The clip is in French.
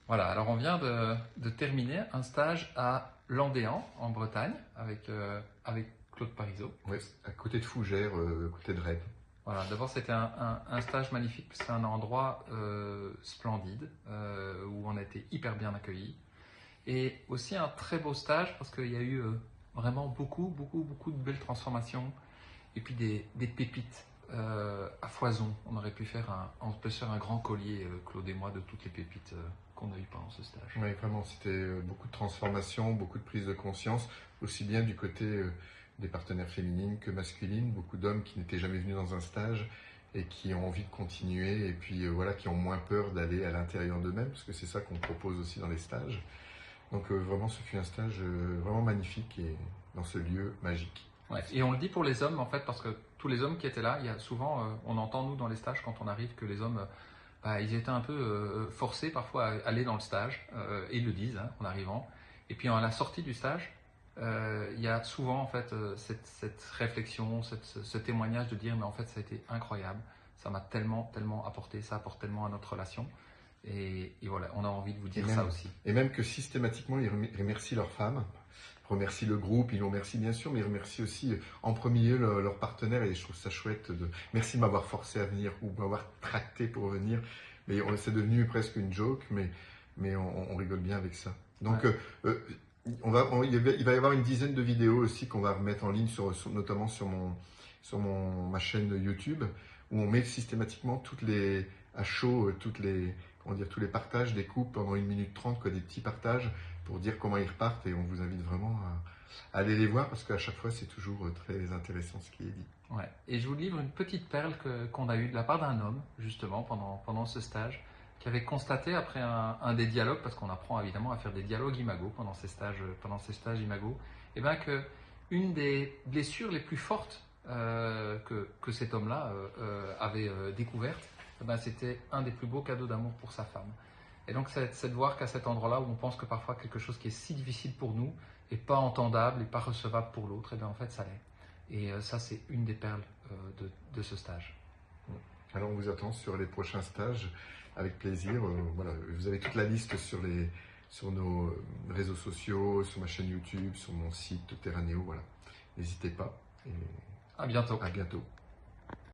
Voilà, alors on vient de terminer un stage à Landéan, en Bretagne, avec Claude Parisot. Ouais, à côté de Fougères, à côté de Rennes. Voilà, d'abord c'était un stage magnifique, c'est un endroit splendide, où on a été hyper bien accueillis. Et aussi un très beau stage parce qu'il y a eu vraiment beaucoup de belles transformations et puis des pépites à foison. On peut se faire un grand collier, Claude et moi, de toutes les pépites qu'on a eues pendant ce stage. Oui, vraiment, c'était beaucoup de transformations, beaucoup de prise de conscience, aussi bien du côté des partenaires féminines que masculines, beaucoup d'hommes qui n'étaient jamais venus dans un stage et qui ont envie de continuer et puis voilà, qui ont moins peur d'aller à l'intérieur d'eux-mêmes, parce que c'est ça qu'on propose aussi dans les stages. Donc vraiment, ce fut un stage vraiment magnifique et dans ce lieu magique. Ouais. Et on le dit pour les hommes en fait parce que tous les hommes qui étaient là, il y a souvent, on entend nous dans les stages quand on arrive que les hommes, ils étaient un peu forcés parfois à aller dans le stage, et ils le disent en arrivant. Et puis à la sortie du stage, il y a souvent en fait cette réflexion, ce témoignage de dire mais en fait ça a été incroyable, ça m'a tellement apporté, ça apporte tellement à notre relation. Et voilà, on a envie de vous dire ça aussi. Et même que systématiquement, ils remercient leurs femmes, remercient le groupe, ils nous remercient bien sûr, mais ils remercient aussi en premier lieu leur partenaire, et je trouve ça chouette. Merci de m'avoir forcé à venir ou de m'avoir tracté pour venir. Mais c'est devenu presque une joke, mais on rigole bien avec ça. Donc, ouais. Il va y avoir une dizaine de vidéos aussi qu'on va remettre en ligne, notamment sur ma chaîne YouTube, où on met systématiquement à chaud, tous les partages des couples pendant 1 minute 30, quoi, des petits partages pour dire comment ils repartent, et on vous invite vraiment à aller les voir parce qu'à chaque fois c'est toujours très intéressant ce qui est dit. Ouais. Et je vous livre une petite perle qu'on a eue de la part d'un homme justement pendant ce stage, qui avait constaté après un des dialogues, parce qu'on apprend évidemment à faire des dialogues imago pendant ces stages imago, et bien que une des blessures les plus fortes que cet homme-là avait découvertes, c'était un des plus beaux cadeaux d'amour pour sa femme. Et donc c'est de voir qu'à cet endroit-là où on pense que parfois quelque chose qui est si difficile pour nous est pas entendable et pas recevable pour l'autre, et bien en fait ça l'est. Et ça c'est une des perles de ce stage. Alors on vous attend sur les prochains stages avec plaisir. Voilà, vous avez toute la liste sur nos réseaux sociaux, sur ma chaîne YouTube, sur mon site Terranéo. Voilà, n'hésitez pas. Et à bientôt. À bientôt.